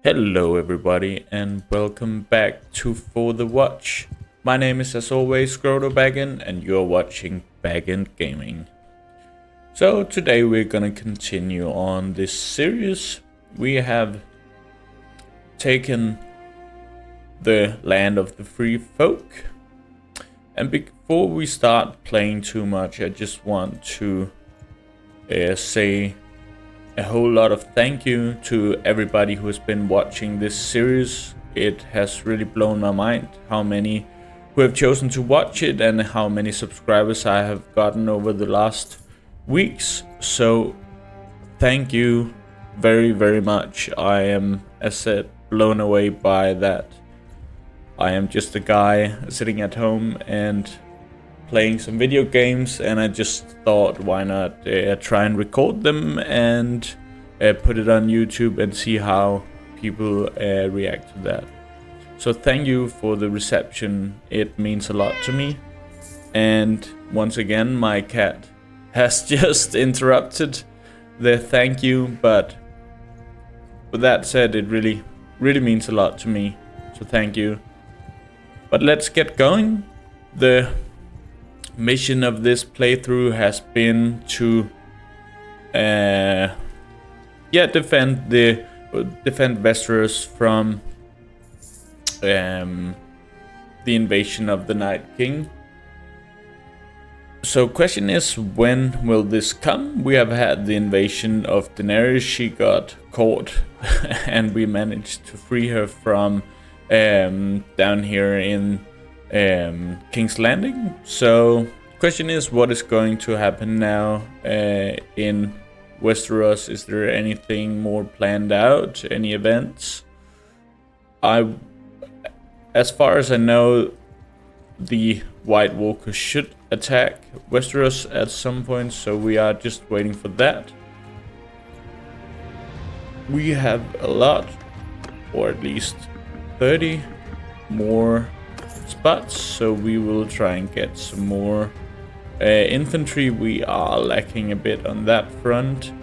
Hello everybody and welcome back to For the Watch. My name is as always ScrodoBaggins and you're watching Bagendgaming. So today we're gonna continue on this series. We have taken the land of the free folk. And before we start playing too much, I just want to say a whole lot of thank you to everybody who has been watching this series. It has really blown my mind how many who have chosen to watch it and how many subscribers I have gotten over the last weeks. So thank you very much. I am, as said, blown away by that. I am just a guy sitting at home and playing some video games, and I just thought, why not try and record them and put it on YouTube and see how people react to that. So thank you for the reception. It means a lot to me. And once again, my cat has just interrupted the thank you, but with that said, it really means a lot to me. So thank you. But let's get going. The mission of this playthrough has been to defend Westeros from the invasion of the Night King. So question is, when will this come? We have had the invasion of Daenerys. She got caught and we managed to free her from down here in King's Landing. So question is, what is going to happen now in Westeros? Is there anything more planned out? Any events? As far as I know, the White Walkers should attack Westeros at some point, so we are just waiting for that. We have a lot, or at least 30 more spots, so we will try and get some more infantry. We are lacking a bit on that front,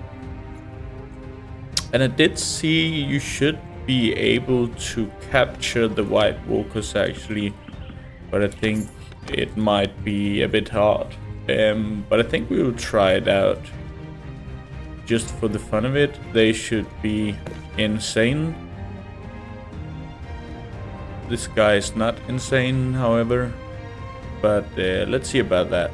and I did see you should be able to capture the White Walkers actually, but I think it might be a bit hard. But I think we will try it out just for the fun of it. They should be insane. This guy is not insane, however, but let's see about that.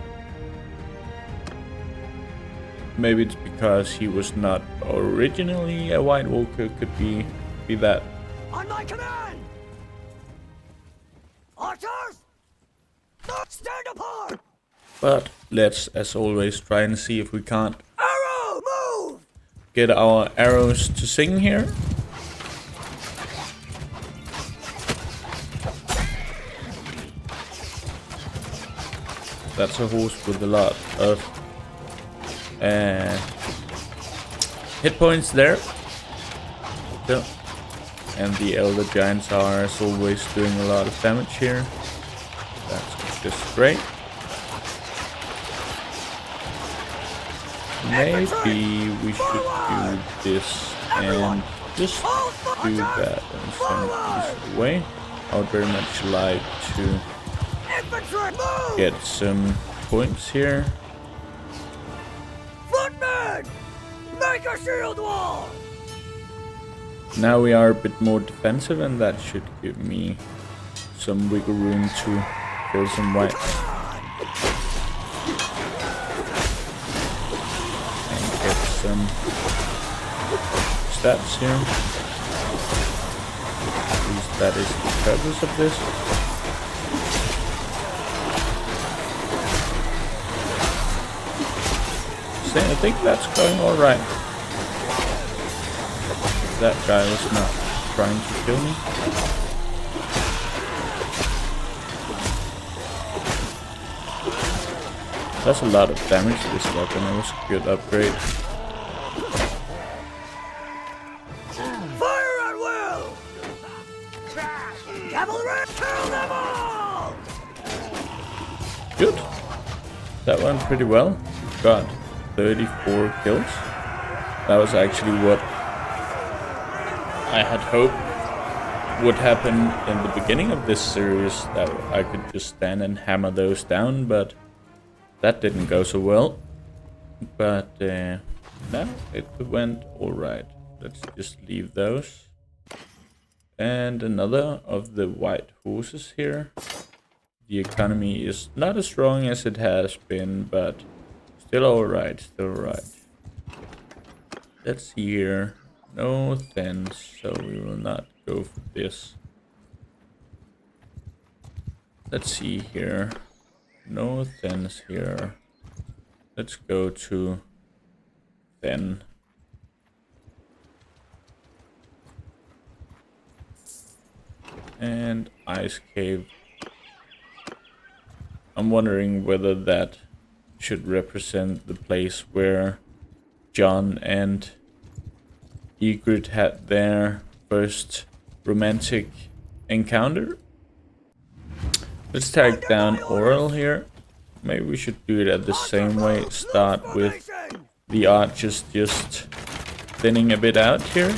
Maybe it's because he was not originally a White Walker, could be that. On my command! Archers! Stand apart! But let's, as always, try and see if we can't Arrow, move! get our arrows to sing here. That's a horse with a lot of hit points there. So, and the Elder Giants are, as always, doing a lot of damage here. That's just great. Maybe we should do this and just do that and send these away. I would very much like to get some points here. Footmen! Make a shield wall! Now we are a bit more defensive, and that should give me some wiggle room to kill some white. And get some stats here. At least that is the purpose of this. I think that's going alright. That guy was not trying to kill me. That's a lot of damage to this weapon. It was a good upgrade. Fire at will! Cavalry, kill them all! Good. That went pretty well. Got 34 kills. That was actually what I had hoped would happen in the beginning of this series, that I could just stand and hammer those down, but that didn't go so well. But no, it went alright. Let's just leave those. And another of the white horses here. The economy is not as strong as it has been, but still alright, still alright. Let's see here. No thens, so we will not go for this. Let's see here. No thens here. Let's go to then. And ice cave. I'm wondering whether that should represent the place where Jon and Ygritte had their first romantic encounter. Let's tag down Oral here. Maybe we should do it at the same way. Start with the archers just thinning a bit out here.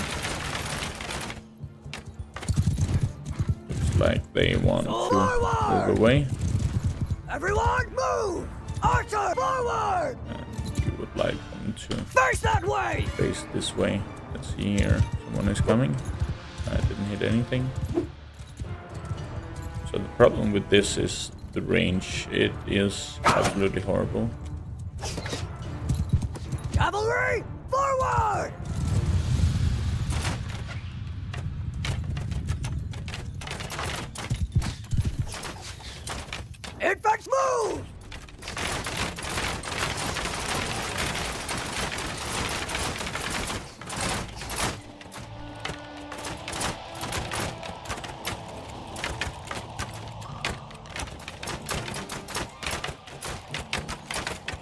Looks like they want to move away. Everyone move! Archer, forward! And we would like them to Face that way! face this way. Let's see here. Someone is coming. I didn't hit anything. So the problem with this is the range. It is absolutely horrible. Cavalry, forward! Infants, move!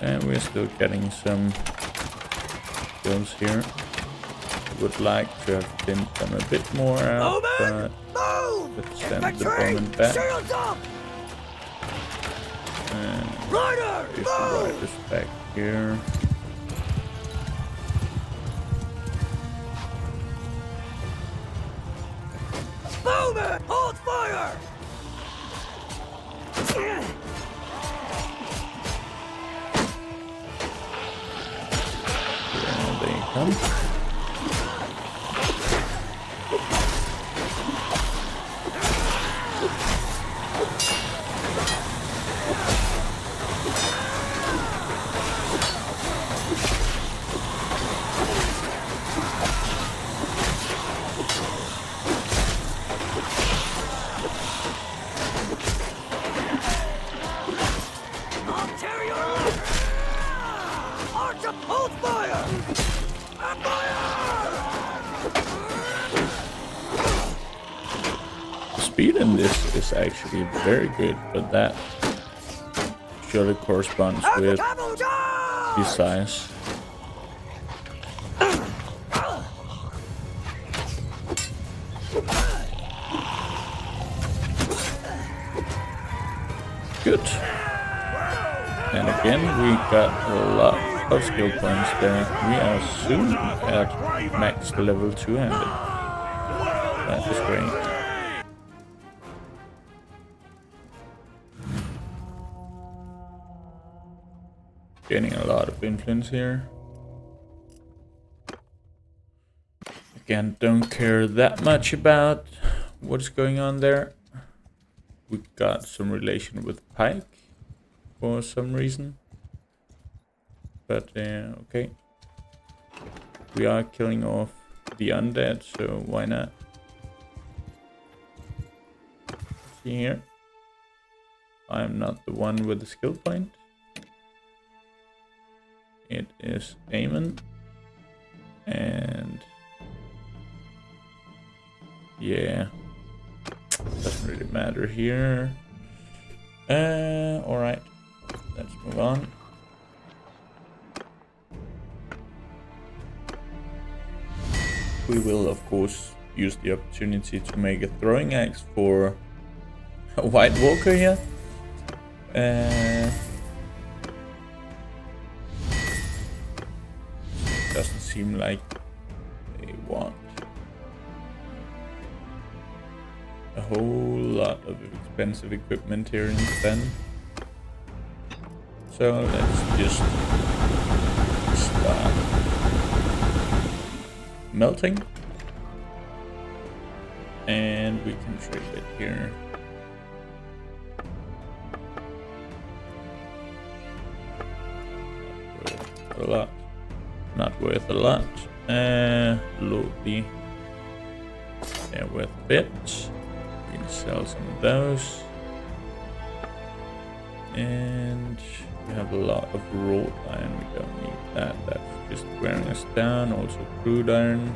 And we're still getting some kills here. Would like to have been them a bit more out, but let's send the bowman back. Shields up! And Rider, get the riders back here. Bowman, hold fire! There they come. I'll tear your life! Archer, hold fire! The speed in this is actually very good, but that surely corresponds with the size. Good. And again, we got a lot of skill points there. We are soon at max level 200. That is great. Gaining a lot of influence here. Again, don't care that much about what's going on there. We got some relation with Pike for some reason. But okay. We are killing off the undead, so why not? See here. I'm not the one with the skill point. It is Aemon. And yeah, doesn't really matter here. Alright, let's move on. We will of course use the opportunity to make a throwing axe for a White Walker here. Doesn't seem like they want. a whole lot of expensive equipment here instead. So let's just start melting. And we can trade it here. Not worth a lot. Not worth a lot. Lordly. They're worth a bit. We can sell some of those. And we have a lot of wrought iron. We don't need that. That's just wearing us down. Also crude iron.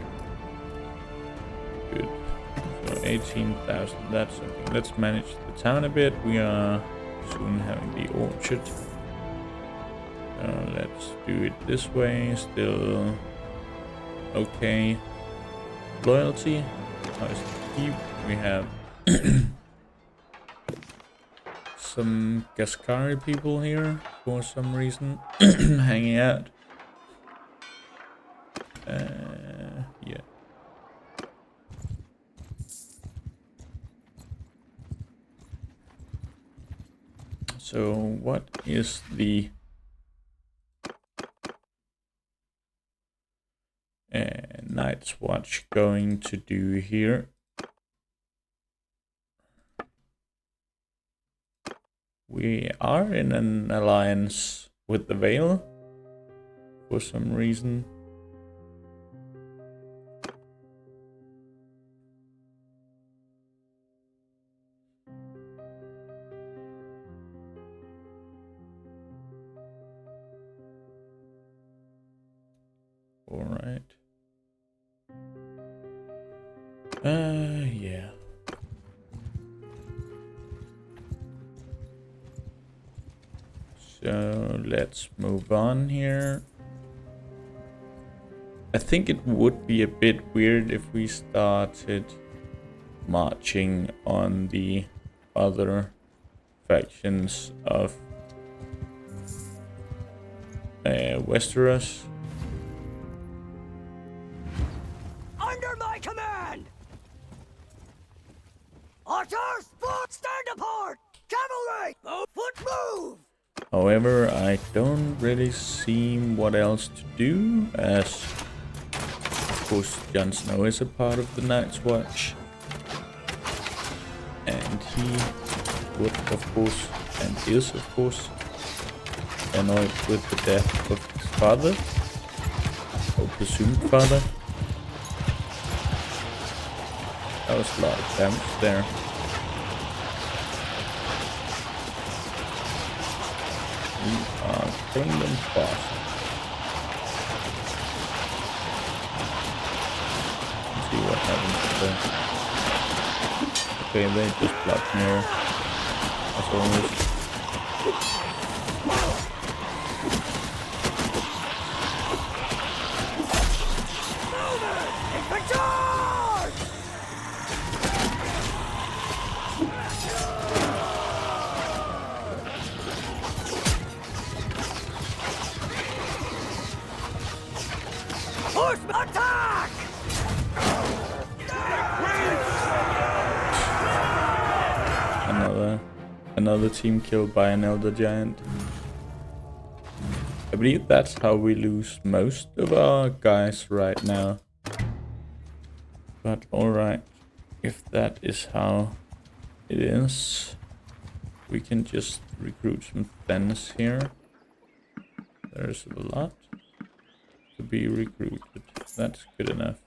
Good. So 18,000. That's something. Let's manage the town a bit. We are soon having the orchard. Let's do it this way. Still okay. Loyalty. Nice to keep. We have some Gascari people here for some reason hanging out. Yeah. So what is the Night's Watch going to do here? We are in an alliance with the Vale for some reason. All right. Yeah. So let's move on here. I think it would be a bit weird if we started marching on the other factions of Westeros. Under my command! Archers, stand apart! Cavalry, foot move! However, I don't really see what else to do, as of course Jon Snow is a part of the Night's Watch, and he would of course, and is of course, annoyed with the death of his father, or presumed father. That was a lot of damage there. We are killing them fast. Let's see what happens there. Okay, they just blocked me here. As always. Attack! Another team killed by an elder giant. I believe that's how we lose most of our guys right now. But alright, if that is how it is, we can just recruit some Thanes here. There's a lot to be recruited. That's good enough.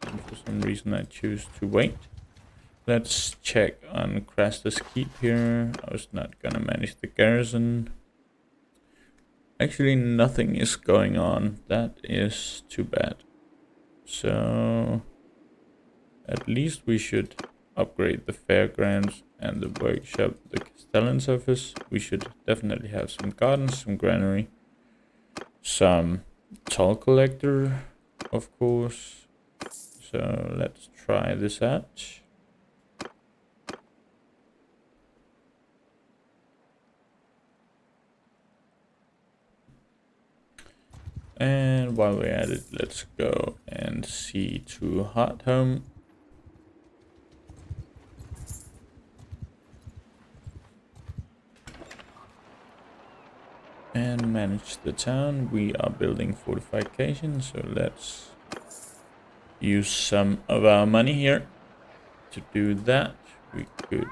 And for some reason I choose to wait. Let's check on Crastus Keep here. I was not gonna manage the garrison. Actually, nothing is going on. That is too bad. So at least we should upgrade the fairgrounds and the workshop, the Castellan's office. We should definitely have some gardens, some granary, some toll collector, of course. So let's try this out. And while we're at it, let's go and see to Hardhome. And manage the town. We are building fortifications, so let's use some of our money here to do that. We could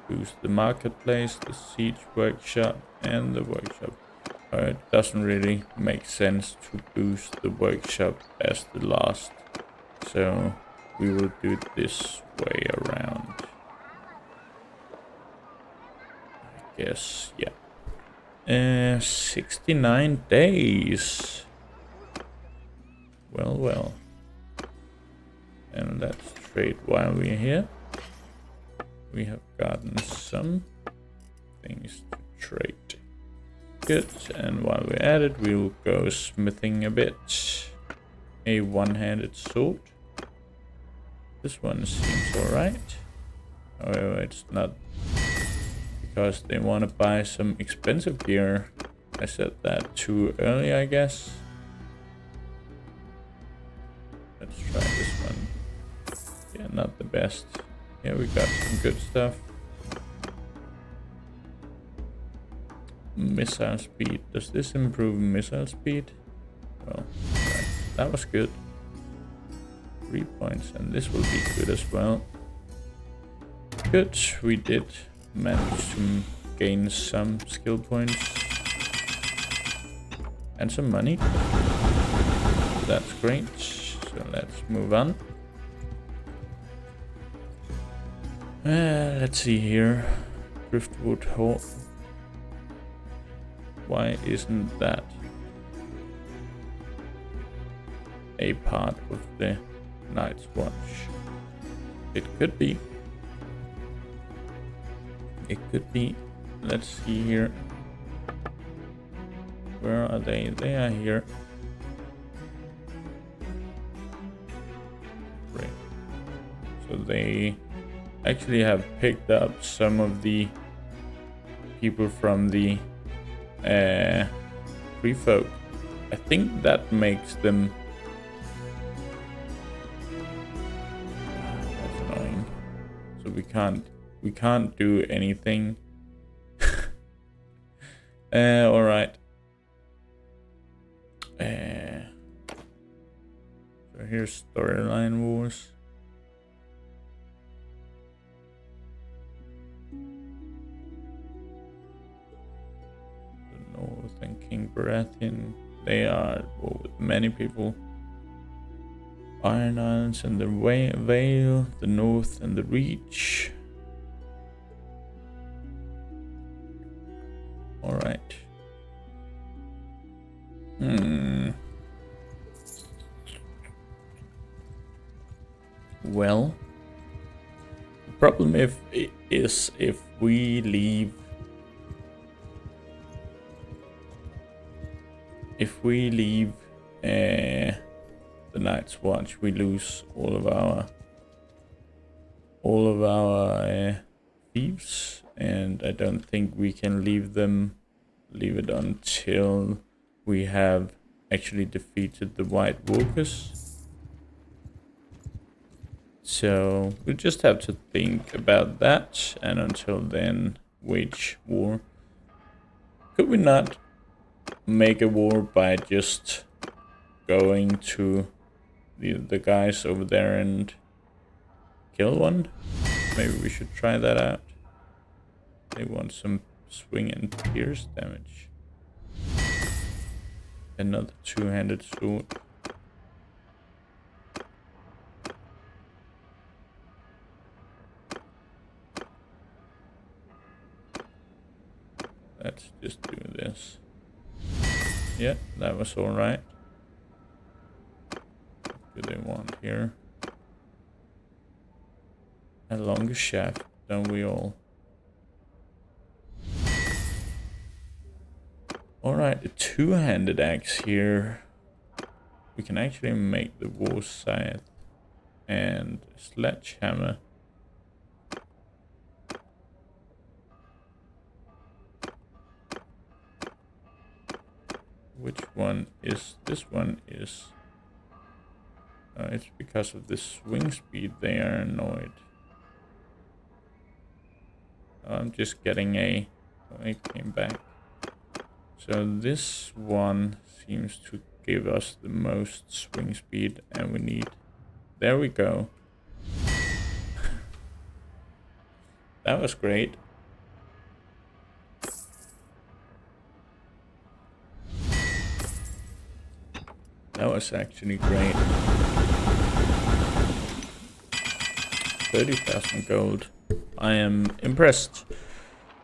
boost the marketplace, the siege workshop, and the workshop. It doesn't really make sense to boost the workshop as the last, so we will do it this way around. I guess, yeah. 69 days. Well. And let's trade while we're here. We have gotten some things to trade. Good, and while we're at it, we'll go smithing a bit. A one-handed sword. This one seems alright. However, it's not, because they want to buy some expensive gear. I said that too early, I guess. Let's try this one. Yeah, not the best. Yeah, we got some good stuff. Missile speed. Does this improve missile speed? Well, right. That was good. 3 points, and this will be good as well. Good, we did manage to gain some skill points and some money. That's great. So let's move on. Let's see here. Driftwood Hall. Why isn't that a part of the Night's Watch? It could be. It could be. Let's see here. Where are they? They are here. Great. So they actually have picked up some of the people from the free folk. I think that makes them. That's annoying. So we can't do anything. All right. So here's storyline wars. And King Baratheon, they are with many people. Iron Islands and the Vale, the North and the Reach. Alright. Well, the problem is if we leave. If we leave the Night's Watch, we lose all of our thieves, and I don't think we can leave it until we have actually defeated the White Walkers. So we'll just have to think about that, and until then, wage war. Could we not make a war by just going to the guys over there and kill one? Maybe we should try that out. They want some swing and pierce damage. Another two-handed sword. Let's just do this. Yeah, that was alright. What do they want here? A longer shaft, don't we all? Alright, a two-handed axe here. We can actually make the war scythe and a sledgehammer. Which one is? This one is. It's because of the swing speed they are annoyed. I'm just getting a. Oh, it came back. So this one seems to give us the most swing speed, and we need... There we go. That was great. That was actually great. 30,000 gold. I am impressed.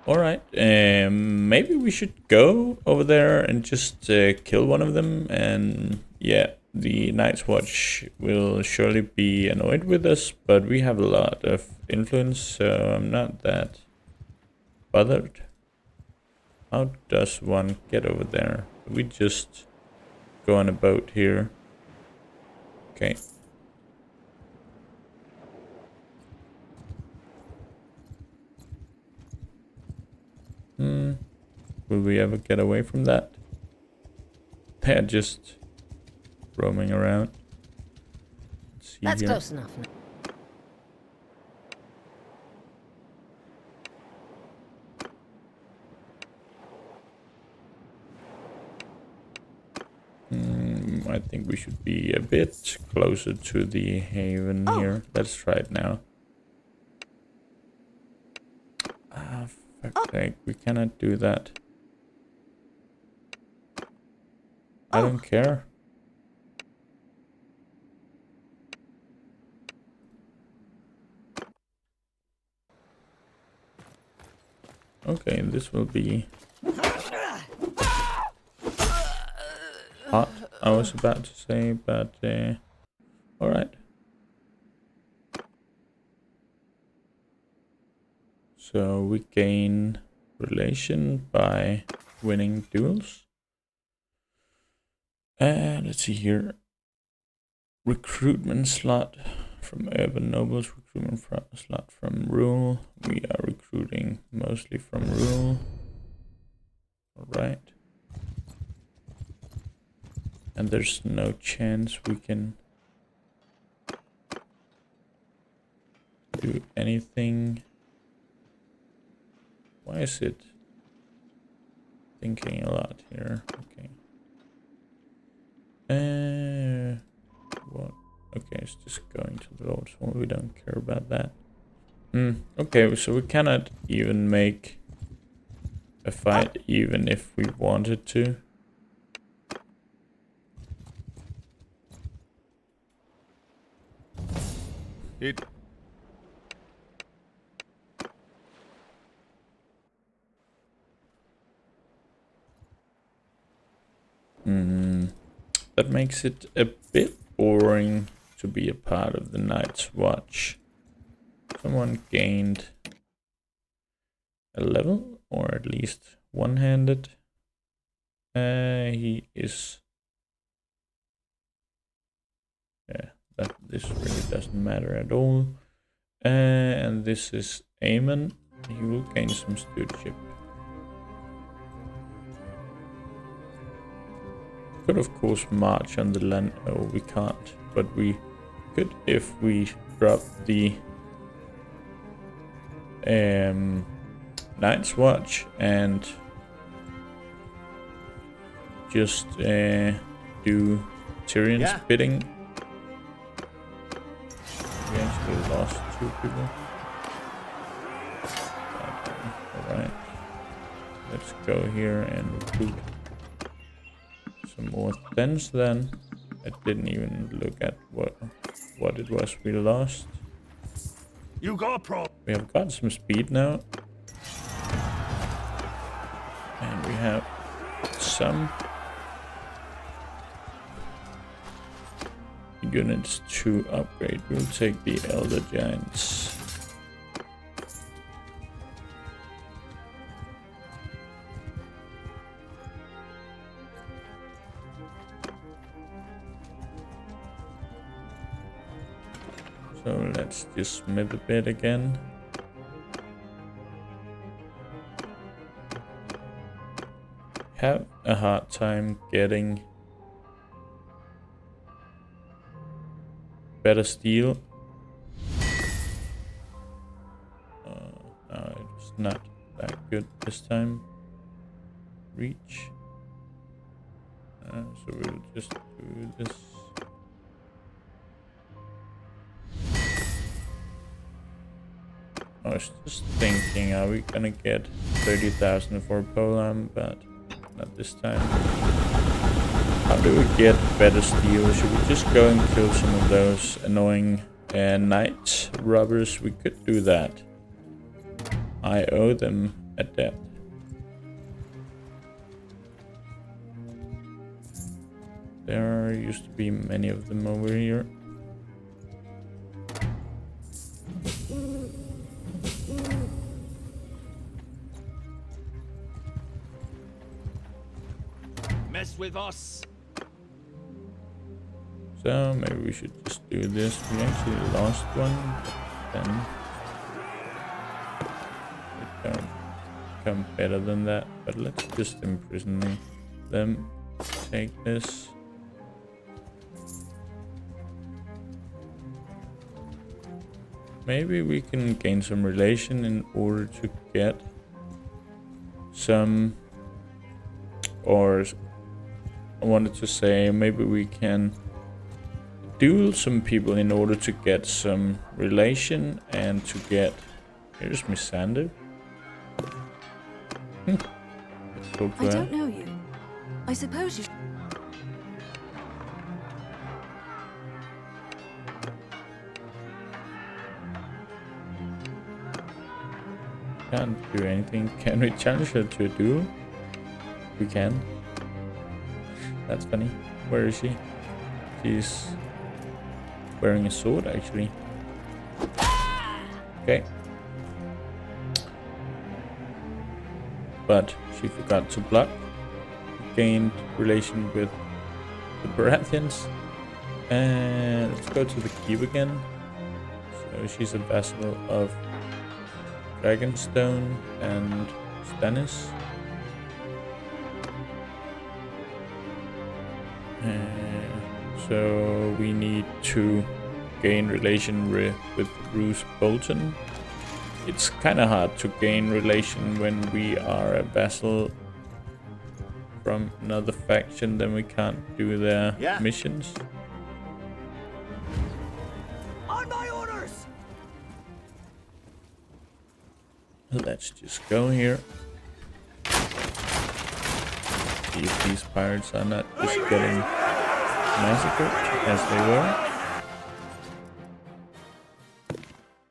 Alright, maybe we should go over there and just kill one of them, and yeah, the Night's Watch will surely be annoyed with us, but we have a lot of influence, so I'm not that bothered. How does one get over there? We just go on a boat here. Okay. Will we ever get away from that? They're just roaming around. Let's see That's here. close enough. I think we should be a bit closer to the haven here. Let's try it now. Ah, fuck's sake, we cannot do that. I don't care. Okay, this will be hot, I was about to say, but alright. So we gain relation by winning duels. Let's see here. Recruitment slot from urban nobles, recruitment slot from rural. We are recruiting mostly from rural. Alright. And there's no chance we can do anything. Why is it thinking a lot here? Okay. What? Okay, it's just going to the Lord, so we don't care about that. Okay, so we cannot even make a fight even if we wanted to. It. That makes it a bit boring to be a part of the Night's Watch. Someone gained a level, or at least one-handed. He is... Yeah, this really doesn't matter at all. And this is Aemon. He will gain some stewardship. Could of course march on the land. Oh, we can't, but we could if we drop the Night's Watch and just do Tyrion's bidding. We actually lost 2 people. Alright. Let's go here and recruit some more thens then. I didn't even look at what it was we lost. You got pro. We have got some speed now. And we have some units to upgrade. We'll take the Elder Giants. So let's just smith a bit again. Have a hard time getting better steel. No, it's not that good this time. Reach. So we'll just do this. I was just thinking, are we gonna get 30,000 for Poland, but not this time. How do we get better steel? Should we just go and kill some of those annoying knight robbers? We could do that. I owe them a debt. There used to be many of them over here. Mess with us. So maybe we should just do this. We actually lost one, but then it don't become better than that. But let's just imprison them. Take this. Maybe we can gain some relation in order to get some, or I wanted to say maybe we can duel some people in order to get some relation and to get, here's Misander. Let's talk to I her. don't know you. I suppose you. Can't do anything. Can we challenge her to a duel? We can. That's funny. Where is she? She's wearing a sword, actually. Okay. But she forgot to block. Gained relation with the Baratheons. And let's go to the keep again. So she's a vassal of Dragonstone and Stannis. So we need to gain relation with Roose Bolton. It's kind of hard to gain relation when we are a vassal from another faction, then we can't do their missions. On my orders! Let's just go here. See if these pirates are not just getting massacred as they were.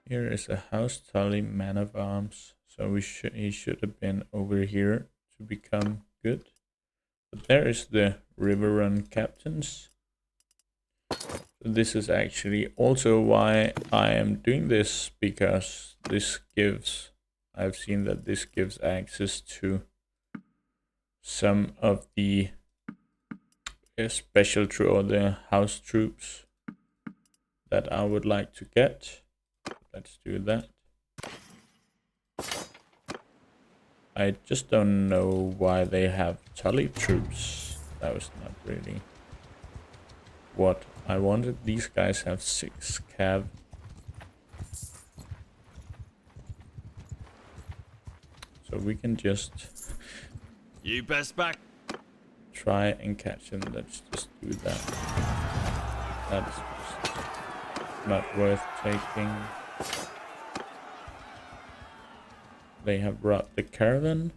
Here is a House Tully man of arms, so he should have been over here to become good. But there is the River Run captains. So this is actually also why I am doing this, because this gives, I've seen that this gives access to some of the special or the house troops that I would like to get. Let's do that. I just don't know why they have Tully troops. That was not really what I wanted. These guys have 6 cav. So we can just You best back. try and catch him. Let's just do that. That is just not worth taking. They have robbed the caravan.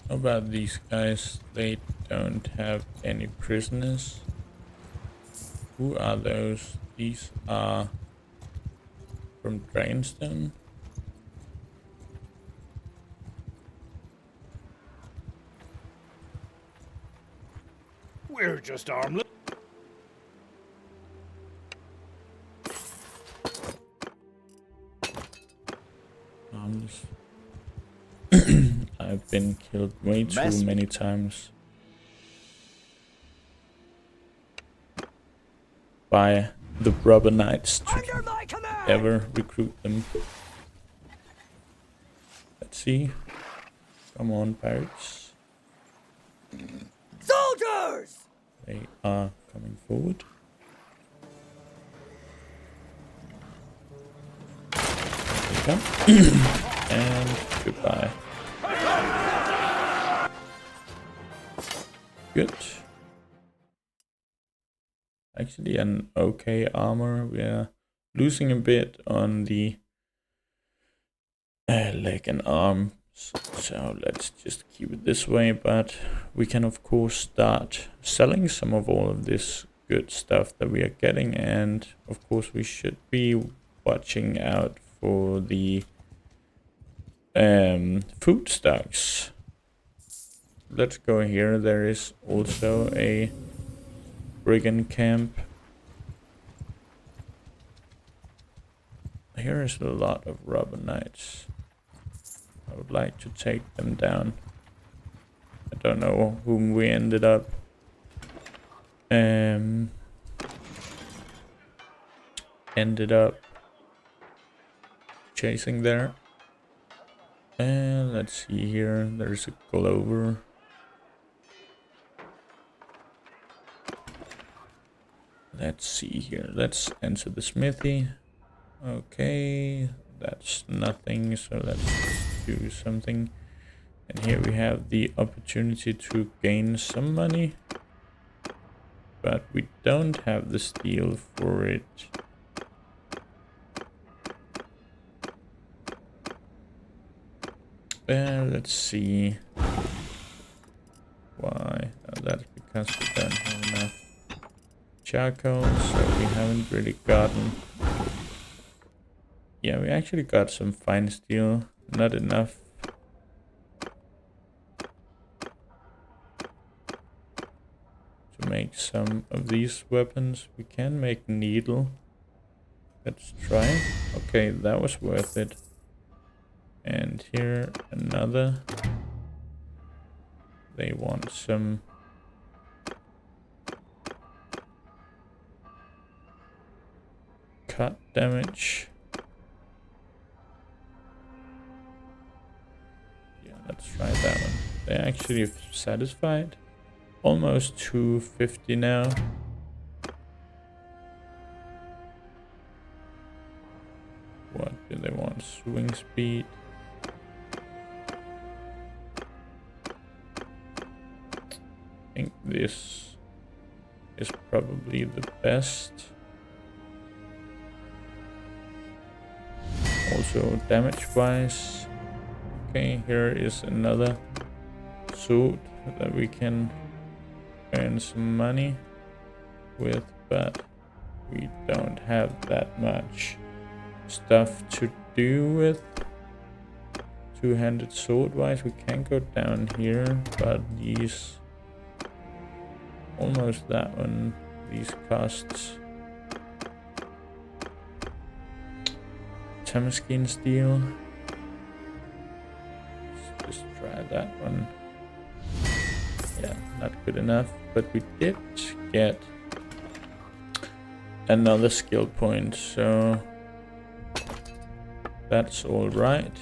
How about these guys? They don't have any prisoners. Who are those? These are from Dragonstone. We're just armless. I've been killed way too many times by the Rubber Knights to Under my command! ever recruit them. Let's see. Come on, pirates. Soldiers! They are coming forward. There they come. And goodbye. good. Actually an okay armor. We are losing a bit on the leg and arms, so let's just keep it this way. But we can of course start selling some of all of this good stuff that we are getting, and of course we should be watching out for the food stocks. Let's go here. There is also a brigand camp. Here is a lot of robber knights. I would like to take them down. I don't know whom we ended up chasing there. And let's see here. There's a Clover. Let's see here. Let's enter the smithy. Okay, that's nothing, so let's do something. And here we have the opportunity to gain some money, but we don't have the steel for it. Let's see why. That's because we don't have enough charcoal, so we haven't really gotten. Yeah, we actually got some fine steel, not enough to make some of these weapons. We can make needle. Let's try. Okay, that was worth it. And here another. They want some cut damage. Yeah, let's try that one. They're actually satisfied. Almost 250 now. What do they want? Swing speed. I think this is probably the best. Also damage wise. Okay, here is another suit that we can earn some money with, but we don't have that much stuff to do with. Two-handed sword wise, we can go down here, but these, almost that one, these costs. Tamaskin steel. Let's just try that one. Yeah, not good enough, but we did get another skill point, so that's all right.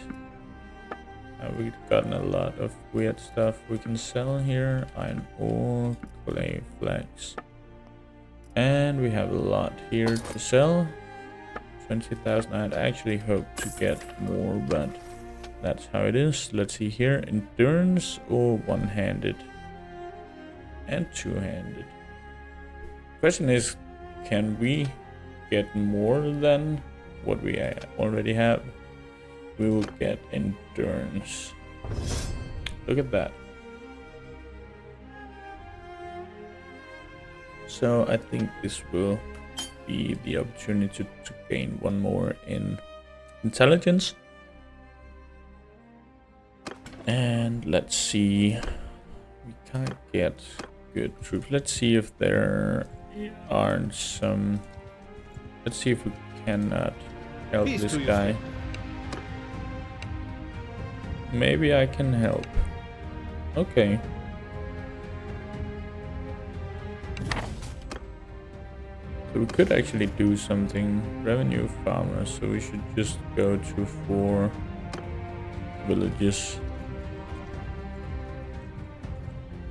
We've gotten a lot of weird stuff we can sell here. Iron ore, clay flags, and we have a lot here to sell. 20,000. I'd actually hope to get more, but that's how it is. Let's see here. Endurance or one-handed and two-handed. Question is, can we get more than what we already have? We will get endurance. Look at that. So I think this will be the opportunity to gain one more in intelligence. And let's see. We can't get good troops. Let's see if there aren't some. Let's see if we cannot help this guy. Maybe I can help. Okay. So we could actually do something. Revenue farmer, so we should just go to 4 villages.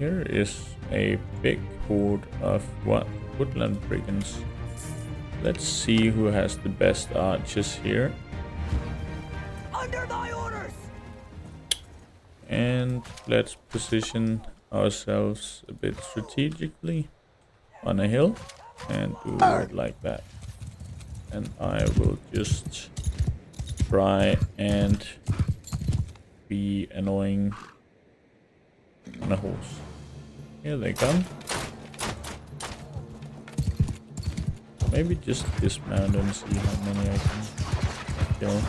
Here is a big horde of what? Woodland brigands. Let's see who has the best archers here. Under my orders! And let's position ourselves a bit strategically on a hill and do it like that. And I will just try and be annoying on a horse. Here they come. Maybe just dismount and see how many I can kill.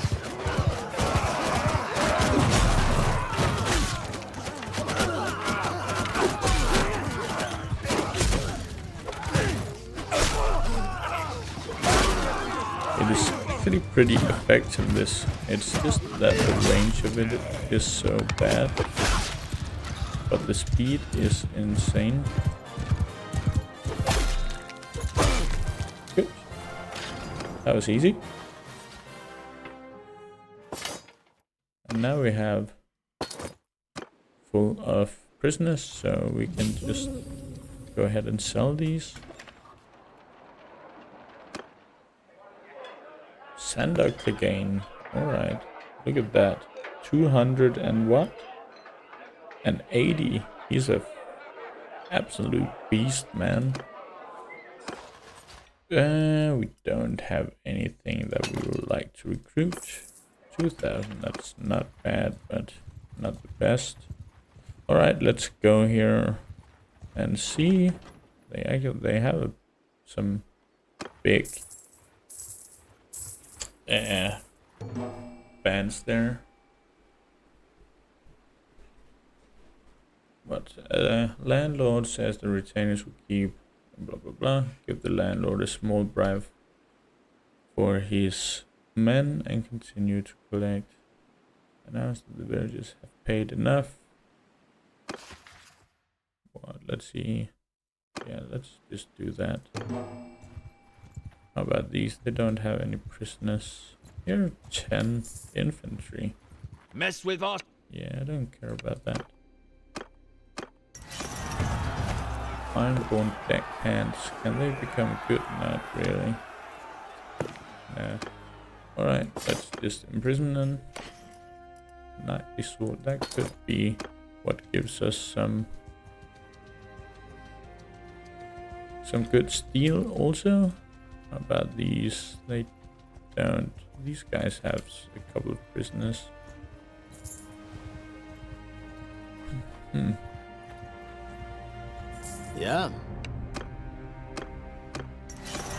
It is actually pretty effective, this. It's just that the range of it is so bad. But the speed is insane. Good. That was easy. And now we have full of prisoners, so we can just go ahead and sell these. Sandok again. Alright. Look at that. 200 and what? And 80. He's a absolute beast, man. We don't have anything that we would like to recruit. 2,000, that's not bad, but not the best. Alright, let's go here and see. They have some big bands there. But landlord says the retainers will keep blah blah blah. Give the landlord a small bribe for his men and continue to collect. Announce that the villagers have paid enough. Well, let's see. Yeah, let's just do that. How about these? They don't have any prisoners. Here are 10 infantry. Mess with us. Yeah, I don't care about that. Ironborn deckhands. Can they become good? Not really. No. Alright, let's just imprison them. Knightly sword. That could be what gives us some good steel also. How about these? They don't. These guys have a couple of prisoners. Yeah.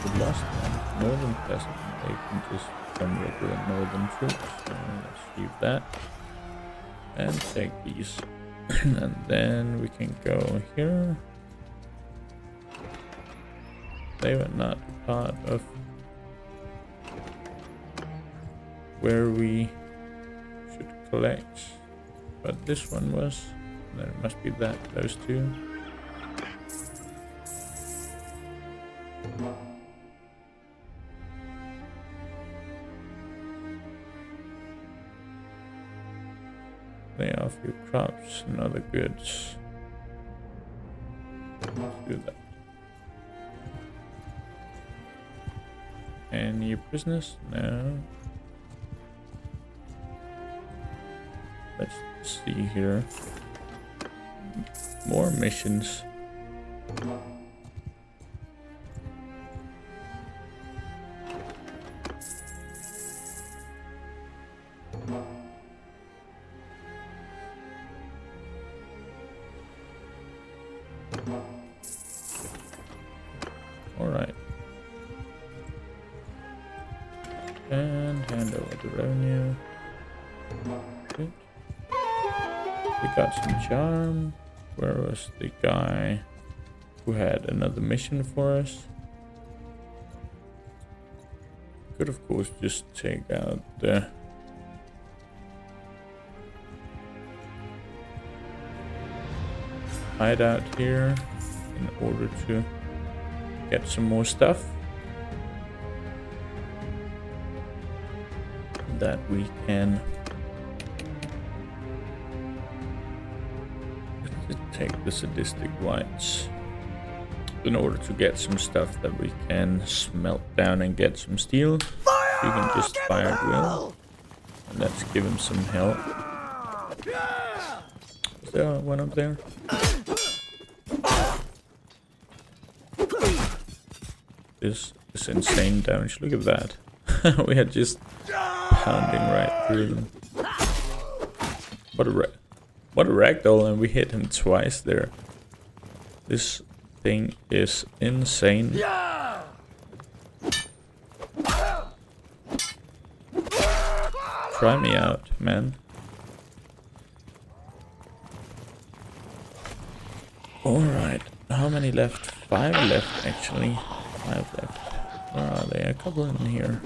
We lost one. Northern peasant. They can just become regular northern troops. So let's leave that. And take these. And then we can go here. They were not part of where we should collect. But this one was. There must be those two. They offer you crops and other goods. Let's do that. Any business? No. Let's see here. More missions. Alright. And hand over the revenue. Good. We got some charm. Where was the guy who had another mission for us? Could of course just take out the hideout here in order to get some more stuff that we can take the sadistic whites in order to get some stuff that we can smelt down and get some steel. We can just fire at will. And let's give him some help. Is there one up there? This is insane damage. Look at that. We are just pounding right through them. What a ragdoll, and we hit him twice there. This thing is insane. Try me out, man. Alright, how many left? 5 left, actually. 5 left. Where are they? A couple in here.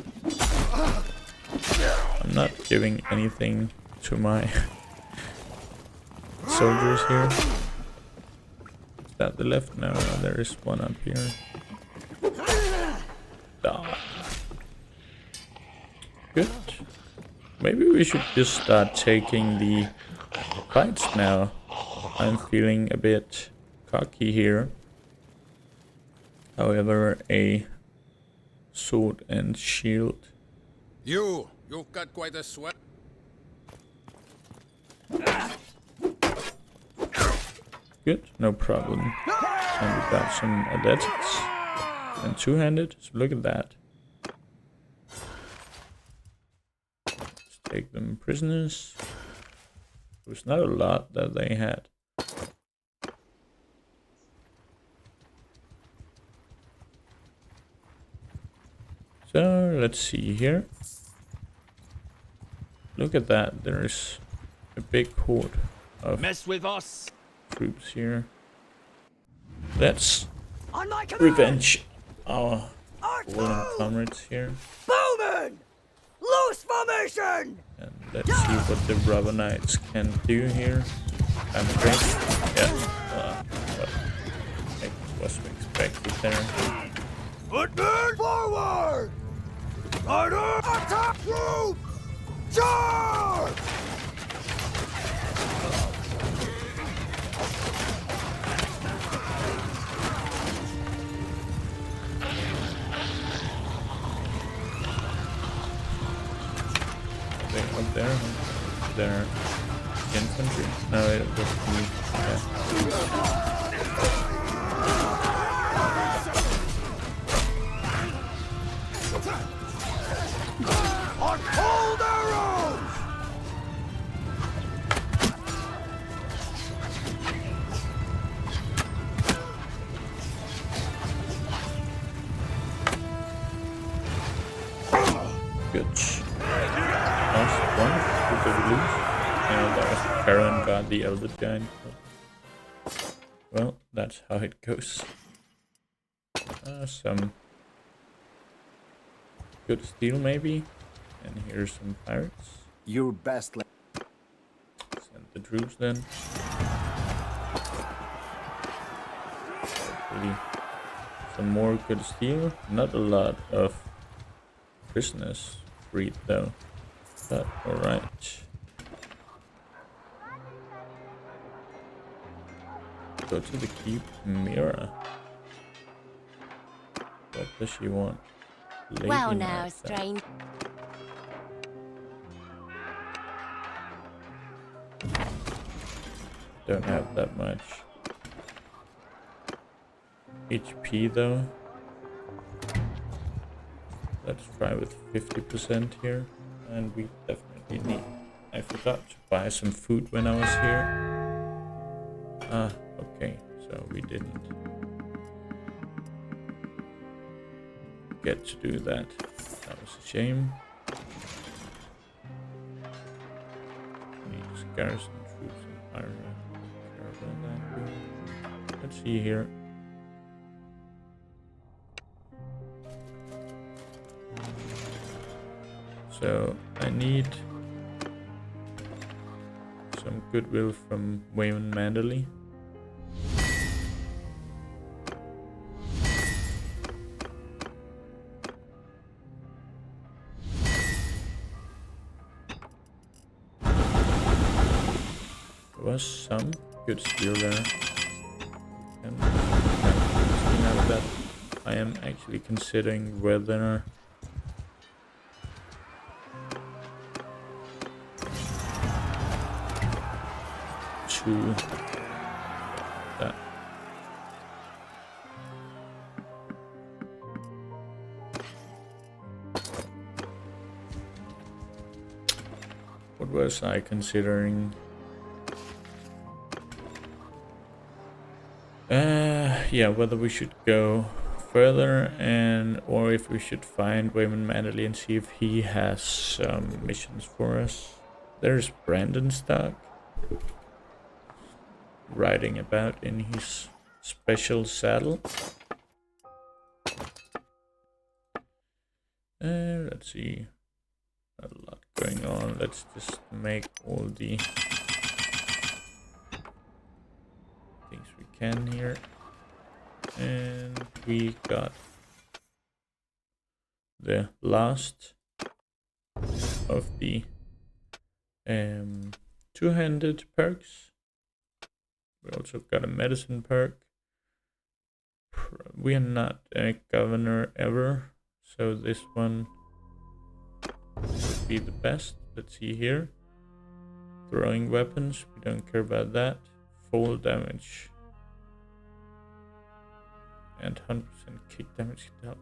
I'm not giving anything to my soldiers here. Is that the left? No, there is one up here. Good. Maybe we should just start taking the fights now. I'm feeling a bit cocky here. However, a sword and shield. You've got quite a sweat. Good, no problem. And we got some athletics and two-handed, so look at that. Let's take them prisoners. It was not a lot that they had. So let's see here. Look at that, there's a big horde of Mess with us. troops here. Let's On my command! revenge our Arch fallen move! comrades here. Bowman! Loose formation! And let's see what the rubber knights can do here. I'm great. Yeah. What was expected there. Footmen forward! Rider! Attack troops! Charge! They up there? They're infantry? No, it was me. Yeah. On cold arrows! Good. Last one. Who did we lose? And that was Karen got the Elder Giant. Well, that's how it goes. Some good steel maybe. And here's some pirates. Your best. Send the troops then. Hopefully some more good steel. Not a lot of prisoners freed though. But alright. Go to the keep Mira. What does she want? Lady Well now, Knight, then. strange. Don't have that much HP though. Let's try with 50% here. And we definitely need. I forgot to buy some food when I was here. Ah, okay, so we didn't get to do that. That was a shame. Need garrison troops and iron. Let's see here. So I need some goodwill from Wayman Manderley. There was some good steel there. And speaking of that, I am actually considering whether to that. What was I considering? Yeah, whether we should go further or if we should find Wayman Manderley and see if he has some missions for us. There's Brandon Stark riding about in his special saddle. Let's see. A lot going on. Let's just make all the things we can here. And we got the last of the two-handed perks. We also got a medicine perk. We are not a governor ever, so this one would be the best. Let's see here. Throwing weapons, we don't care about that. Fall damage. And 100% kick damage dealt.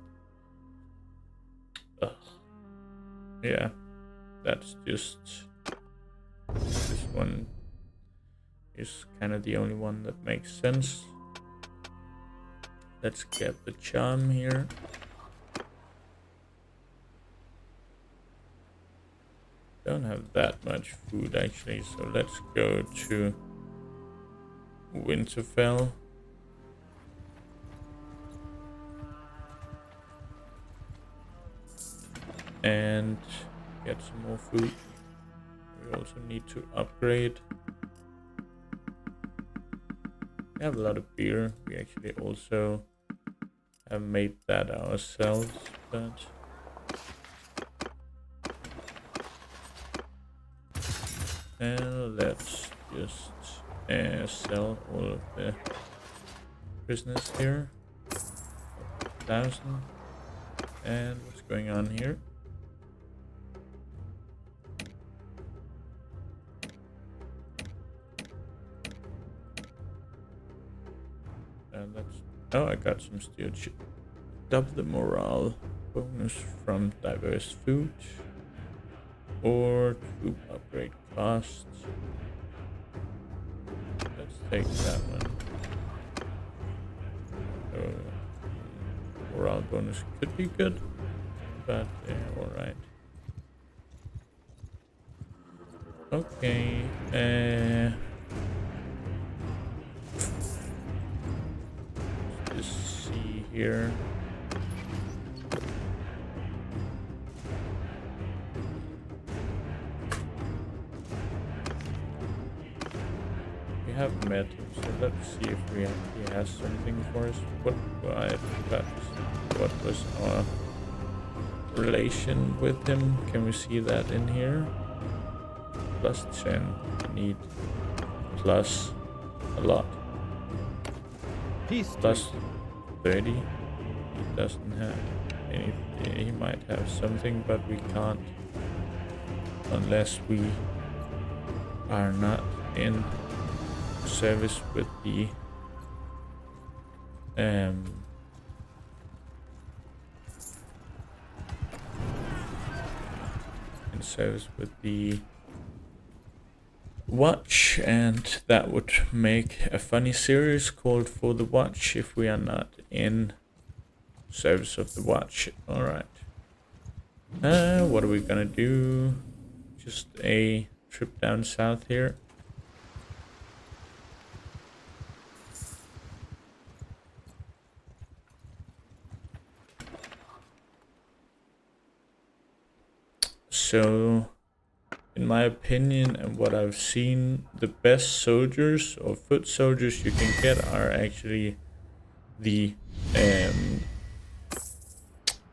Ugh. Yeah, that's just... This one is kind of the only one that makes sense. Let's get the charm here. Don't have that much food actually, so let's go to Winterfell. And get some more food. We also need to upgrade. We have a lot of beer. We actually also have made that ourselves, but let's just sell all of the business here. 1,000. And what's going on here? Oh, I got some stewardship. Double the morale bonus from diverse food or troop upgrade costs. Let's take that one. Morale bonus could be good, but alright. Okay, here. We have met him, so let's see if he has something for us. I forgot what was our relation with him. Can we see that in here? Plus 10. We need plus a lot. Peace. Plus 30. He doesn't have anything. He might have something, but we can't unless we are not in service with the in service with the Watch, and that would make a funny series called For the Watch if we are not in service of the Watch. Alright. What are we gonna do? Just a trip down south here. So, in my opinion and what I've seen, the best soldiers or foot soldiers you can get are actually the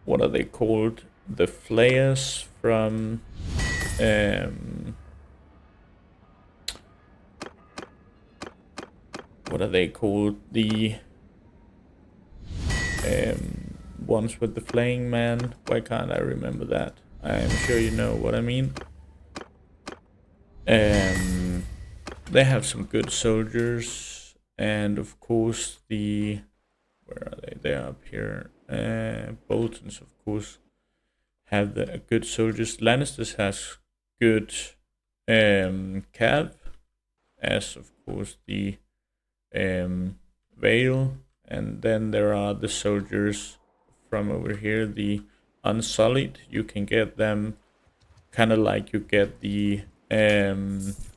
what are they called? The flayers from what are they called? The ones with the flaying man. Why can't I remember that? I'm sure you know what I mean. They have some good soldiers, and of course the where are they? They're up here. Boltons, of course, have the good soldiers. Lannisters has good Calv, as of course the Vale, and then there are the soldiers from over here, the Unsullied. You can get them kind of like you get the giants.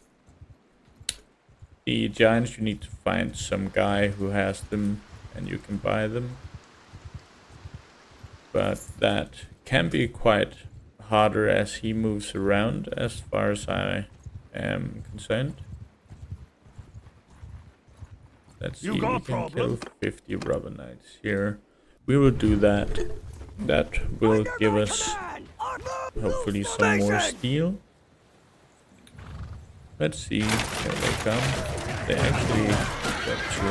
You need to find some guy who has them and you can buy them, but that can be quite harder as he moves around as far as I am concerned. Let's see, we can kill 50 rubber knights here. We will do that. That will give us hopefully some more steel. Let's see, here they come. They actually got to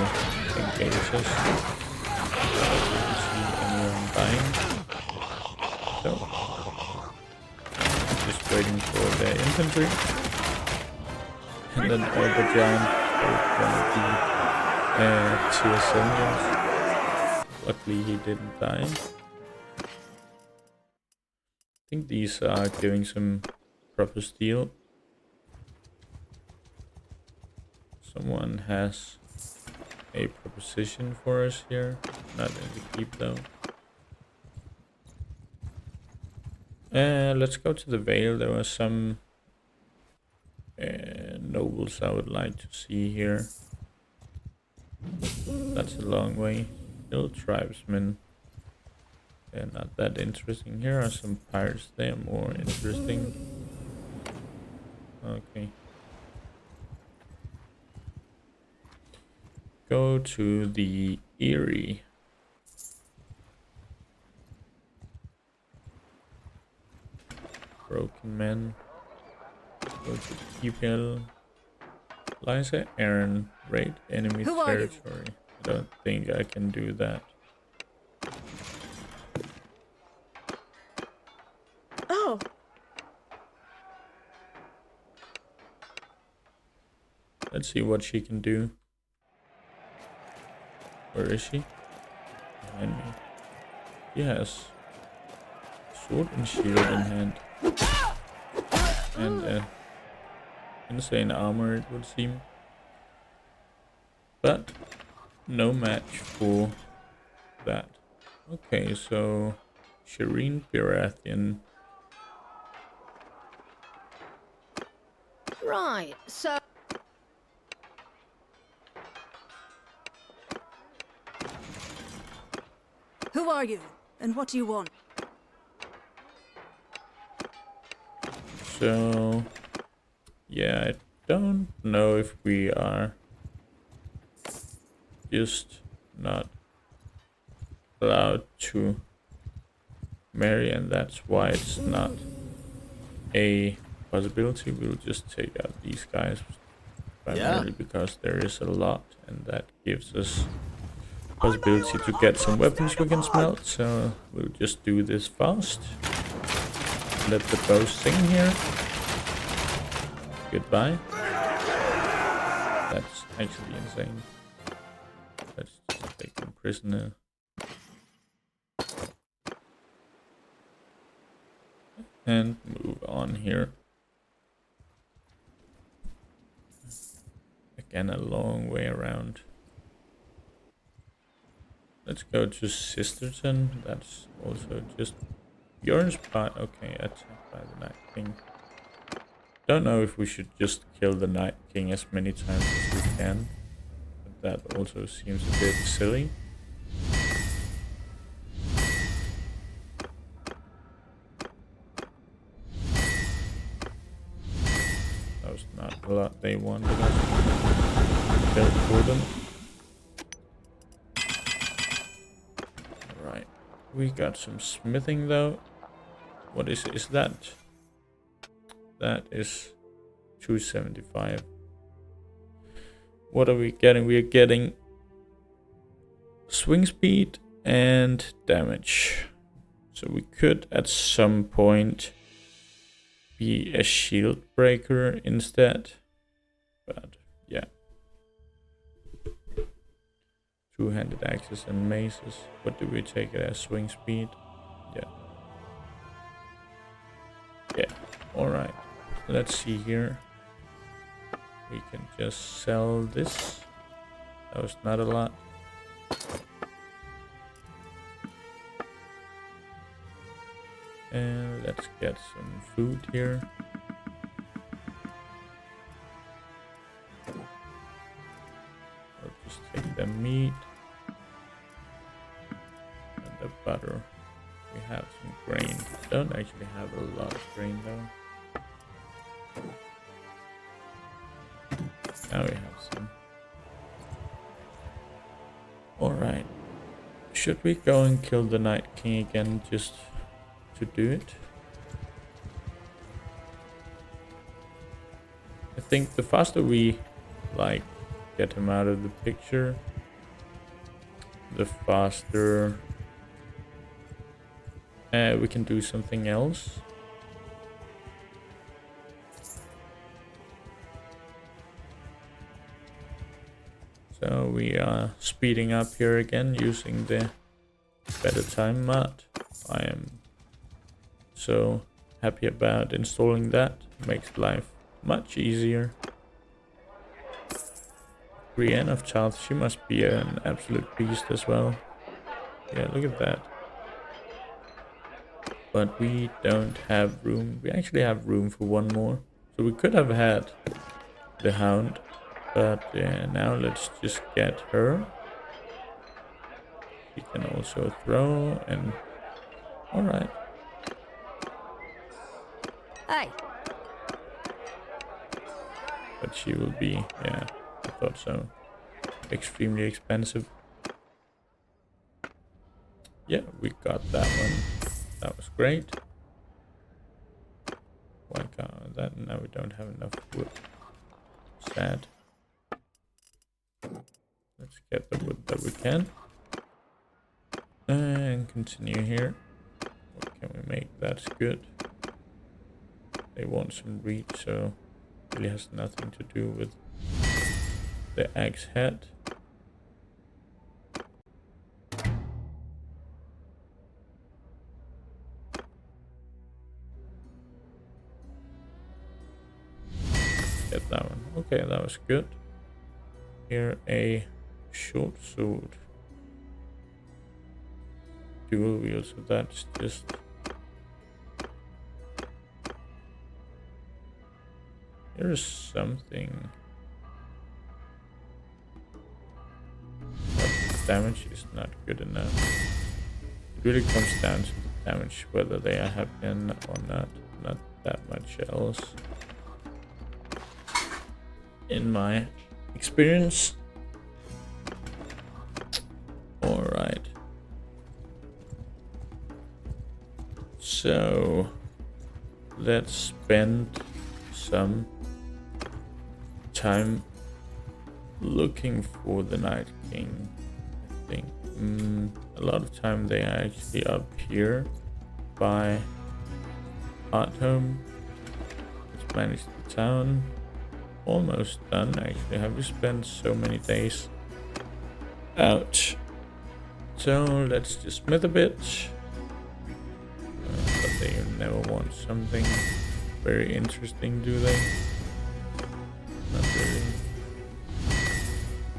engage us. I didn't see anyone dying. So, just waiting for their infantry. And then all the giant are gonna be tier 7s. Luckily he didn't die. I think these are giving some proper steel. Someone has a proposition for us here. Not in the keep though. Let's go to the Vale. There were some nobles I would like to see here. That's a long way. Still tribesmen. They're not that interesting. Here are some pirates. They are more interesting. Okay. Go to the Eyrie. Broken men. Go to Keephill. Liza Aaron, raid enemy territory. I don't think I can do that. Oh. Let's see what she can do. Where is she? Behind me. She has sword and shield in hand. And insane armor, it would seem. But no match for that. Okay, so Shireen Baratheon. Right, so... Who are you? And what do you want? So... yeah, I don't know if we are just not allowed to marry, and that's why it's not a possibility. We'll just take out these guys primarily because there is a lot, and that gives us possibility to get some weapons we can smelt. So we'll just do this fast. Let the bow sing here. Goodbye. That's actually insane. Let's just take him prisoner. And move on here. Again, a long way around. Let's go to Sisterton. That's also just Bjorn's part. Okay, attacked by the Night King. Don't know if we should just kill the Night King as many times as we can. But that also seems a bit silly. That was not a lot they wanted us to kill for them. Alright. We got some smithing though. What is that? That is 275. What are we getting? We are getting swing speed and damage. So we could at some point be a shield breaker instead. But yeah. Two-handed axes and maces. What do we take it as? Swing speed? Yeah. Yeah. Alright. Let's see here. We can just sell this. That was not a lot. And let's get some food here. I'll just take the meat and the butter. We have some grain. Don't actually have a lot of grain though. Now we have some. Alright. Should we go and kill the Night King again just to do it? I think the faster we like get him out of the picture, the faster we can do something else. So we are speeding up here again using the better time mod. I am so happy about installing that. Makes life much easier. Brienne of Charles, she must be an absolute beast as well. Yeah, look at that. But we don't have room. We actually have room for one more. So we could have had the Hound. But yeah, now let's just get her. She can also throw and... Alright. Hey. But she will be, yeah, I thought so. Extremely expensive. Yeah, we got that one. That was great. Why can't that? Now we don't have enough wood. Sad. Let's get the wood that we can. And continue here. What can we make? That's good. They want some reach, so it really has nothing to do with the axe head. Get that one. Okay, that was good. Here a short sword. Dual wield, so that's just... There's something... But the damage is not good enough. It really comes down to the damage, whether they are happy or not. Not that much else. In my experience. Alright. So let's spend some time looking for the Night King. I think a lot of time they are actually up here by Hardhome. Let's manage the town. Almost done actually. Have we spent so many days out? So let's just smith a bit. But they never want something very interesting, do they? Not really.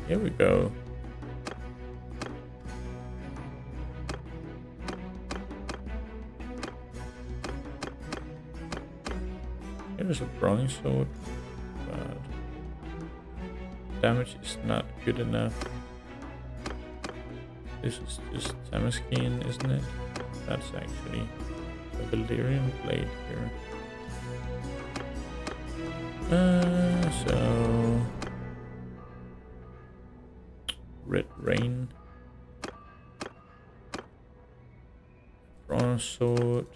Here we go. Here's a bronze sword. But damage is not good enough. This is just Damascene, isn't it? That's actually a Valyrian blade here. So Red Rain, bronze sword.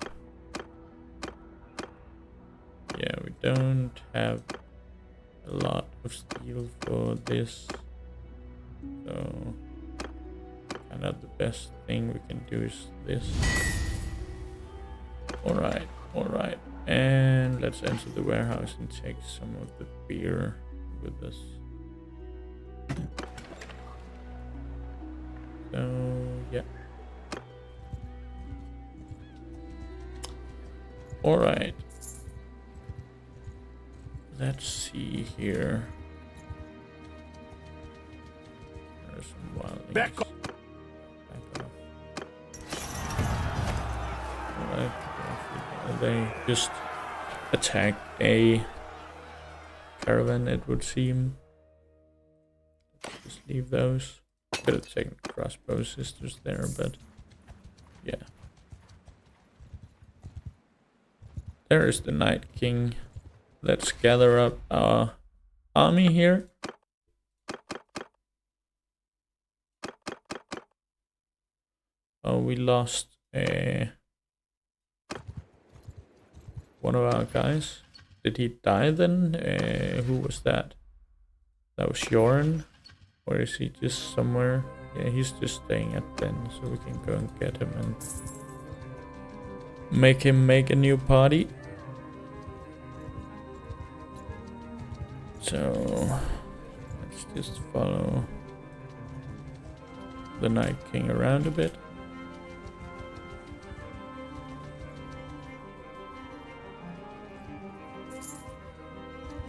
Yeah, we don't have a lot of steel for this, so kind of the best thing we can do is this. Alright, alright, and let's enter the warehouse and take some of the beer with us. So yeah. Alright. Let's see here. Back off. Back off. Alright. They just attacked a caravan, it would seem. Let's just leave those. Could have taken crossbow sisters there, but yeah. There is the Night King. Let's gather up our army here. Oh, we lost one of our guys. Did he die then? Who was that? That was Jorn. Or is he just somewhere? Yeah, he's just staying at Den, so we can go and get him and make him make a new party. So let's just follow the Night King around a bit.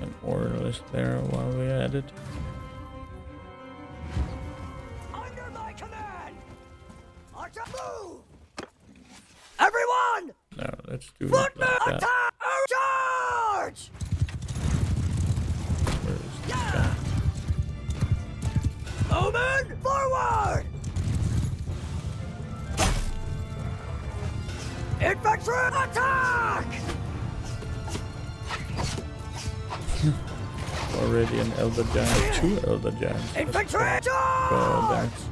An oral is there while we're at it. Under my command! Archer, move! Everyone! No, let's do it Footmen, like that. attack! Charge! Where is this guy? Bowman, forward! Infantry, attack! Already an elder giant, 2 elder giants. Infantry, Well, charge! that's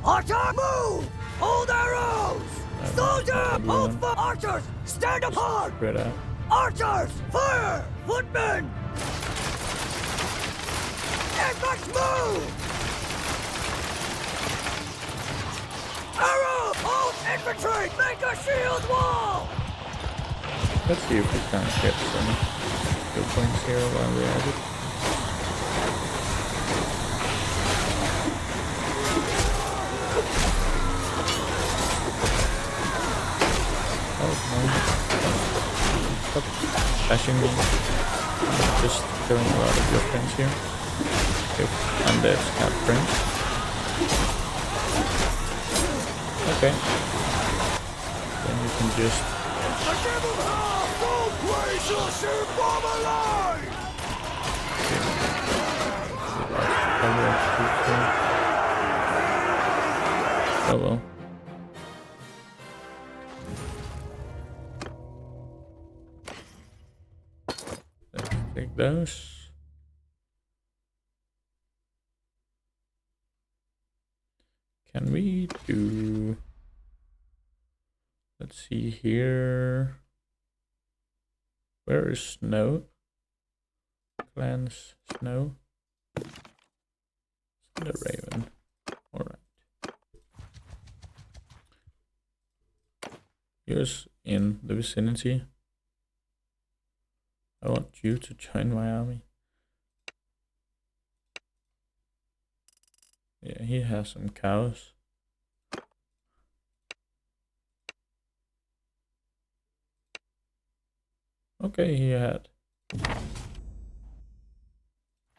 Archer, move! Hold arrows! Soldier, hold for archers! Stand apart! spread out. Archers, fire! Footmen! Infantry, move! Arrow, hold infantry! Make a shield wall! Let's see if we can't get some good points here while we're at it. Oh no. Stop bashing me. I'm just killing a lot of your friends here. If undeads have friends. Okay. Then you can just oh well. Let's take those. Can we do... Let's see here. Where is Snow? Clans Snow. The Raven. Alright. Yours in the vicinity. I want you to join my army. Yeah, he has some cows. Okay, he had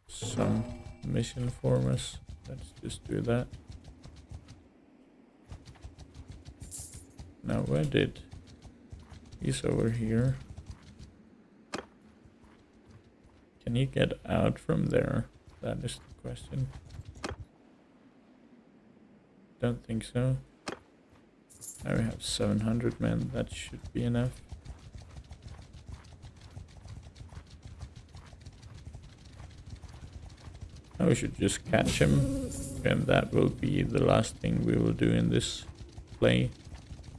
some mission for us. Let's just do that. Now, where did... He's over here. Can he get out from there? That is the question. Don't think so. Now we have 700 men. That should be enough. Now we should just catch him. And that will be the last thing we will do in this play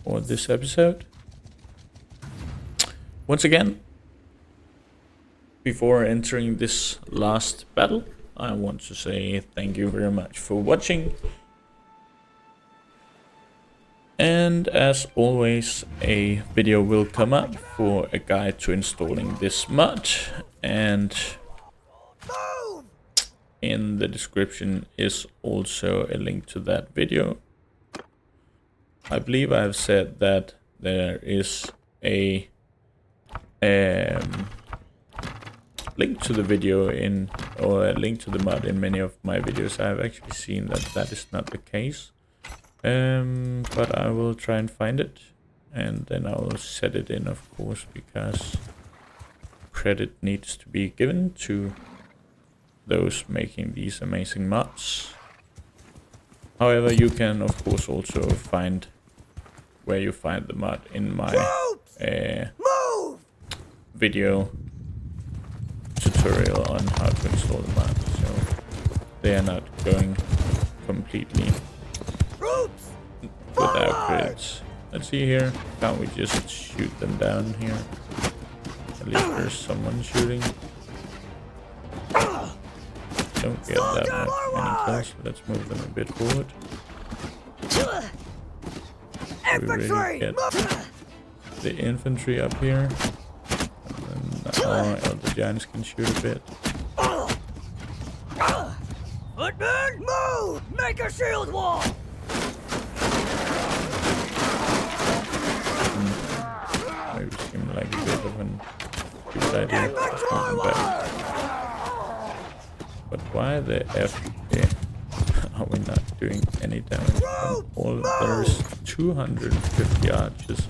or this episode. Once again, before entering this last battle, I want to say thank you very much for watching. And as always, a video will come up for a guide to installing this mod, and in the description is also a link to that video. I believe I've said that there is a link to the video or a link to the mod in many of my videos, I've actually seen that that is not the case. But I will try and find it, and then I will set it in, of course, because credit needs to be given to those making these amazing mods. However, you can of course also find where you find the mod in my video tutorial on how to install the mod, so they are not going completely without credits. Let's see here, can't we just shoot them down here? At least there's someone shooting. Don't get that many kills, so let's move them a bit forward. We really get the infantry up here. And then the giants can shoot a bit. Footman, move! Make a shield wall! Maybe seemed like a bit of an good idea. But why the F are we not doing any damage from all? There's 250 archers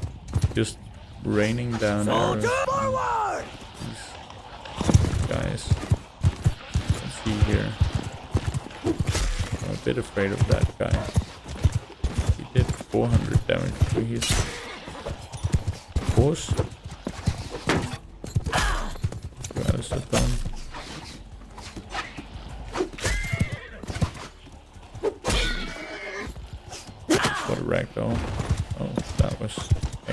just raining down arrows. These guys. Let's see here. I'm a bit afraid of that guy. He did 400 damage to his horse. What is that done? What a ragdoll. Oh, that was a...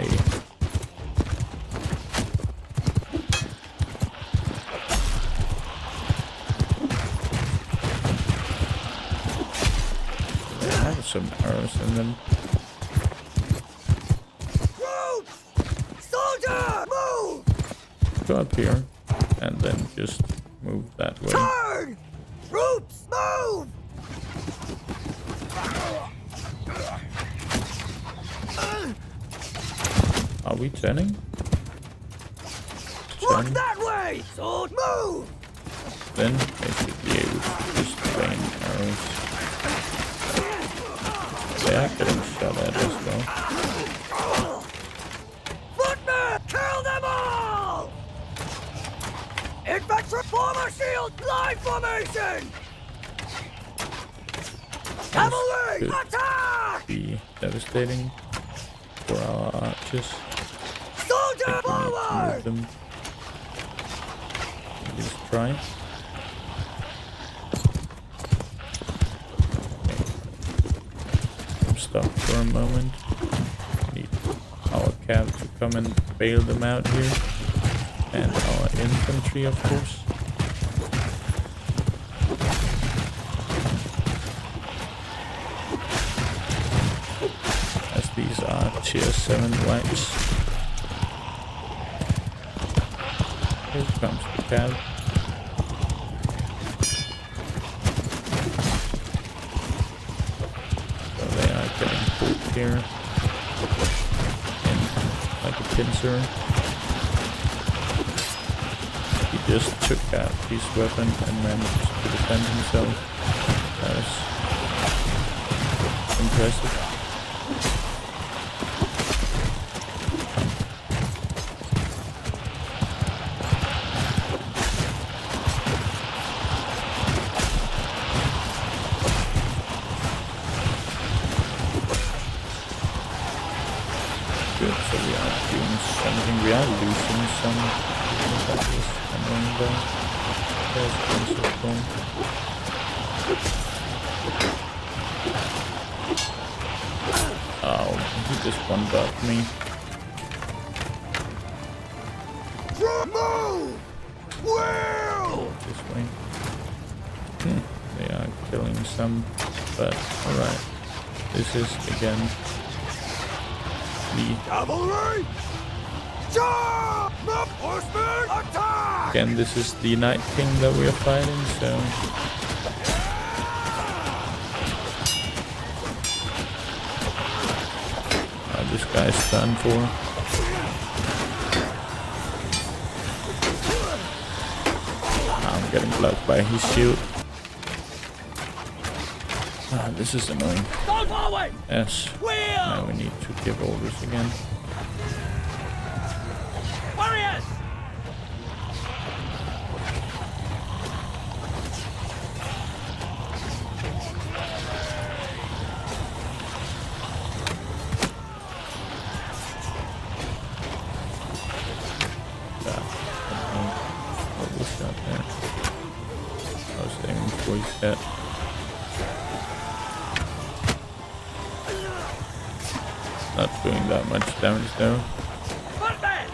They have some arrows in them. Soldier, move! Go up here and then just move that way. Turn! Troops, move! Are we turning? Look that way! Sword, move! Then they should be able to just rain arrows. They are getting shot at as well. Footmen, kill them all! Infantry, form a shield, line formation! Cavalry, Could attack! be devastating for our archers. Soldier, I think we need to forward! move them. Just try. Stop for a moment. We need our cav to come and bail them out here. And our infantry, of course. As these are tier 7 wipes. Here comes the cav. So they are getting pulled here. And like a pincer. He just took out his weapon and managed to defend himself. That is impressive. Good, so we are doing something, we are losing some battles, and then there's also going. Oh, he just one-buffed me. Move! Will! This way. They are killing some, but alright. This is again the Cavalry! Charge! Horsemen, attack! again this is the Night King that we are fighting, so this guy's done for. blocked by his shield. Ah, this is annoying. Go forward! Yes. Now we need to give orders again. Warriors! What was that there? I was aiming for his head. Not doing that much damage though. Footmen!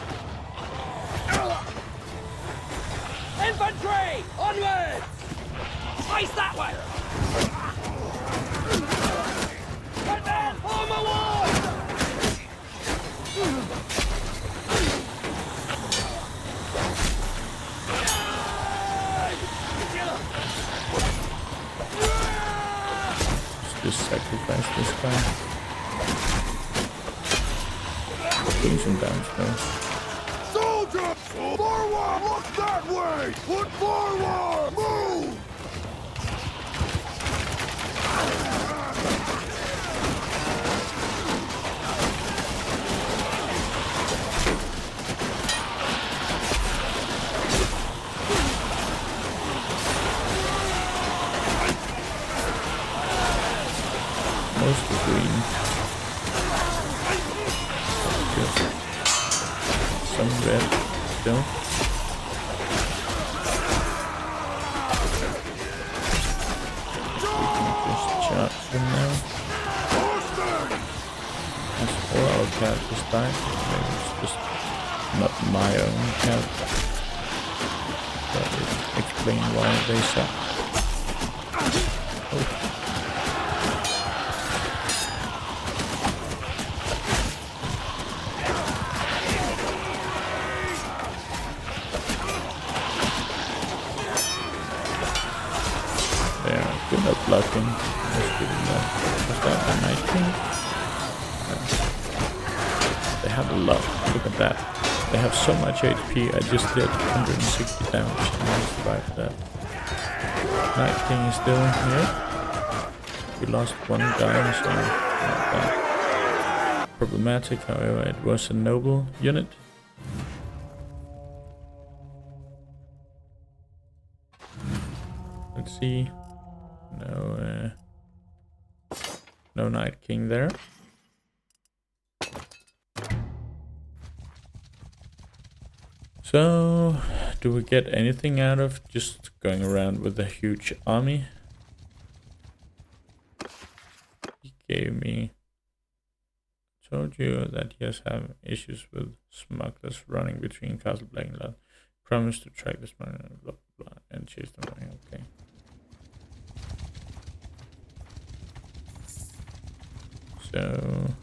Infantry! Onwards! Face that way! Footmen! Form a wall! Let's just sacrifice this guy. Doing some damage though. Soldiers! Forward! Look that way! Put forward! Move! Mostly green. Just some red still. We can just charge them now. As all our characters die, maybe it's just not my own character. That would explain why they suck. Oh. Good at blocking. Let's give him that. Was that a Night King? They have a lot. Look at that. They have so much HP. I just did 160 damage and I survived that. Night King is still here. We lost one guy, so not that problematic. However, it was a noble unit. Let's see. No Night King there. So, do we get anything out of just going around with a huge army? He gave me... Told you that he has had issues with smugglers running between Castle Bagendgaming. Promised to track the smuggler, blah blah blah, and chase them away. Okay. So,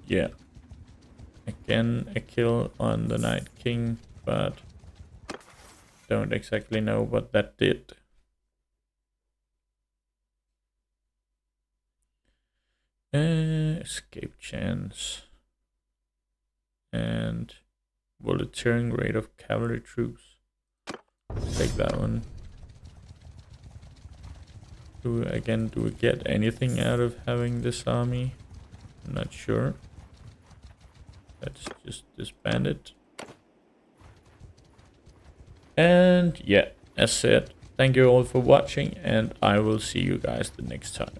yeah. Again, a kill on the Night King, but don't exactly know what that did. Escape chance. And volunteering rate of cavalry troops. Take that one. Do we get anything out of having this army? I'm not sure. Let's just disband it. And yeah, as said, thank you all for watching, and I will see you guys the next time.